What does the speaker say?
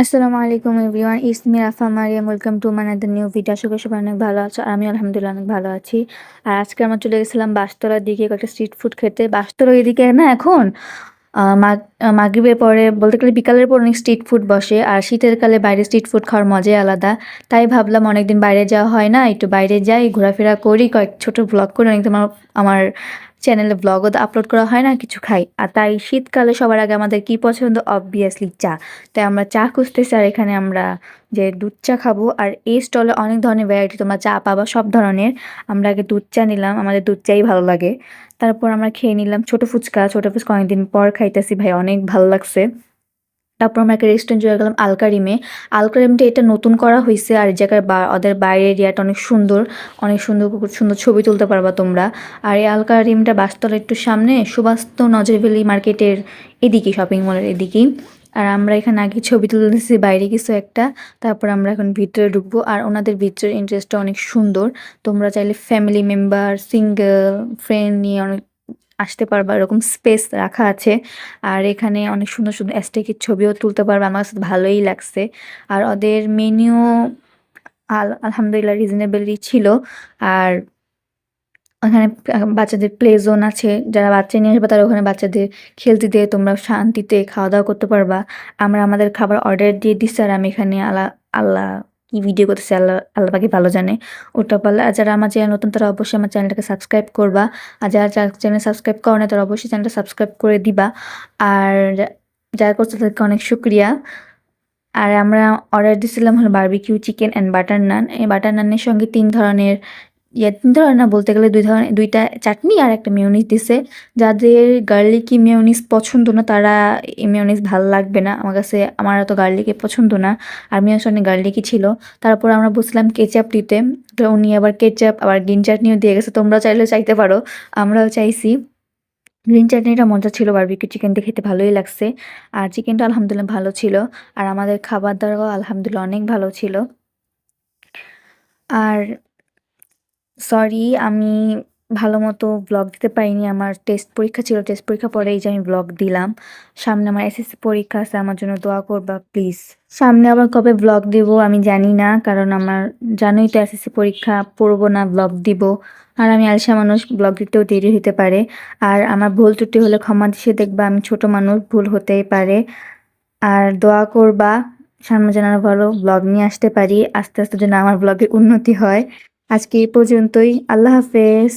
আসসালামু আলাইকুম everyone, it's me Rafa Mariam. Welcome to my another new video. আশা করি সবাই অনেক ভালো আছো। আর আমি আলহামদুলিল্লাহ অনেক ভালো আছি। আর আজকে আমরা চলে গেছিলাম বাঁশতলার দিকে কয়েকটা স্ট্রিট ফুড খেতে। বাঁশতলার এদিকে না এখন মাগরিবের পরে বলতে গেলে বিকালের পর অনেক স্ট্রিট ফুড বসে। আর শীতের কালে বাইরে স্ট্রিট ফুড খাওয়ার মজাই আলাদা। তাই ভাবলাম অনেকদিন বাইরে যাওয়া হয় না, একটু বাইরে যাই, ঘোরাফেরা করি, কয়েক ছোট ব্লগ করি। অনেকদিন আমার চ্যানেলে ব্লগও আপলোড করা হয় না, কিছু খাই। আর তাই শীতকালে সবার আগে আমাদের কি পছন্দ, অবভিয়াসলি চা। তাই আমরা চা খুঁজতেছি, আর এখানে আমরা যে দুধ চা খাবো। আর এই স্টলে অনেক ধরনের ভ্যারাইটি তোমরা চা পাবা, সব ধরনের। আমরা আগে দুধ চা নিলাম, আমাদের দুধ চাই ভালো লাগে। তারপর আমরা খেয়ে নিলাম ছোট ফুচকা অনেকদিন পর খাইতেছি ভাই, অনেক ভালো লাগছে। তারপর আমরা একটা রেস্টুরেন্ট চলে গেলাম আলকারিমে। আলকারিমটা এটা নতুন করা হয়েছে, আর এই জায়গার ওদের বাইরের এরিয়াটা অনেক সুন্দর, অনেক সুন্দর, খুব সুন্দর ছবি তুলতে পারবা তোমরা। আর এই আলকারিমটা বাসতলার একটু সামনে, সুবাস্ত নজরভ্যালি মার্কেটের এদিকে, শপিং মলের এদিকেই। আর আমরা এখানে আগে ছবি তুলতেছি বাইরে কিছু একটা। তারপর আমরা এখন ভিতরে ঢুকবো। আর ওনাদের ভিতরের ইন্টারেস্টটা অনেক সুন্দর। তোমরা চাইলে ফ্যামিলি মেম্বার, সিঙ্গেল, ফ্রেন্ড নিয়ে অনেক আসতে পারবা, এরকম স্পেস রাখা আছে। আর এখানে অনেক সুন্দর সুন্দর অ্যাস্থেটিক ছবিও তুলতে পারবে, আমার কাছে ভালোই লাগছে। আর ওদের মেনিউ আলহামদুলিল্লাহ রিজনেবলই ছিল। আর ওখানে বাচ্চাদের প্লে জোন আছে, যারা বাচ্চা নিয়ে আসবে তারা ওখানে বাচ্চাদের খেলতে দিয়ে তোমরা শান্তিতে খাওয়া দাওয়া করতে পারবা। আমরা আমাদের খাবার অর্ডার দিয়ে দিচ্ছি, আর আমি এখানে আল্লাহ কি ভিডিও করতেছি, আল্লাহ আল্লাহ পাকি ভালো জানে। ওটা পারলে, আর যারা আমার চ্যানেল নতুন তারা অবশ্যই আমার চ্যানেলটাকে সাবস্ক্রাইব করবা। আর যারা চ্যানেল সাবস্ক্রাইব করে না তারা অবশ্যই চ্যানেলটা সাবস্ক্রাইব করে দিবা। আর যারা করছে তাদেরকে অনেক শুক্রিয়া। আর আমরা অর্ডার দিয়েছিলাম হলো বারবিকিউ চিকেন অ্যান্ড বাটার নান। এই বাটার নানের সঙ্গে ৩ ধরনের, ৩ ধরনের না, বলতে গেলে ২টা চাটনি আর একটা মেয়োনিজ দিছে। যাদের গার্লিকি মেয়োনিজ পছন্দ না তারা এই মেয়োনিজ ভাল লাগবে না। আমার এত গার্লিকি পছন্দ না। আর মেয়োনিজ অনেক গার্লিকি ছিল। তারপর আমরা বলছিলাম কেচাপ দিতে। তো উনি আবার কেচাপ আবার গ্রিন চাটনিও দিয়ে গেছে। তোমরা চাইলে চাইতে পারো, আমরাও চাইছি। গ্রিন চাটনিটা মজা ছিল, বারবিকিউ চিকেন দিয়ে খেতে ভালোই লাগছে। আর চিকেনটা আলহামদুলিল্লাহ ভালো ছিল। আর আমাদের খাবার-দাবারও আলহামদুলিল্লাহ অনেক ভালো ছিল। আর সরি, আমি ভালোমতো ব্লগ দিতে পারিনি। আমার টেস্ট পরীক্ষা ছিল। টেস্ট পরীক্ষার পরে এই যে আমি ব্লগ দিলাম। সামনে আমার এসএসসি পরীক্ষা আছে, আমার জন্য দোয়া করবা প্লিজ। সামনে আবার কবে ব্লগ দিব আমি জানি না, কারণ আমার জানোই তো এসএসসি পরীক্ষা, পড়বো না ব্লগ দিব। আর আমি আলসা মানুষ, ব্লগ দিতেও দেরি হতে পারে। আর আমার ভুল ত্রুটি হলে ক্ষমা দৃষ্টিতে দেখবা, আমি ছোট মানুষ, ভুল হতেই পারে। আর দোয়া করবা সামনে যেন আরো ভালো ব্লগ নিয়ে আসতে পারি, আস্তে আস্তে যেন আমার ব্লগে উন্নতি হয়। আজকে এই পর্যন্তই। আল্লাহ হাফেজ।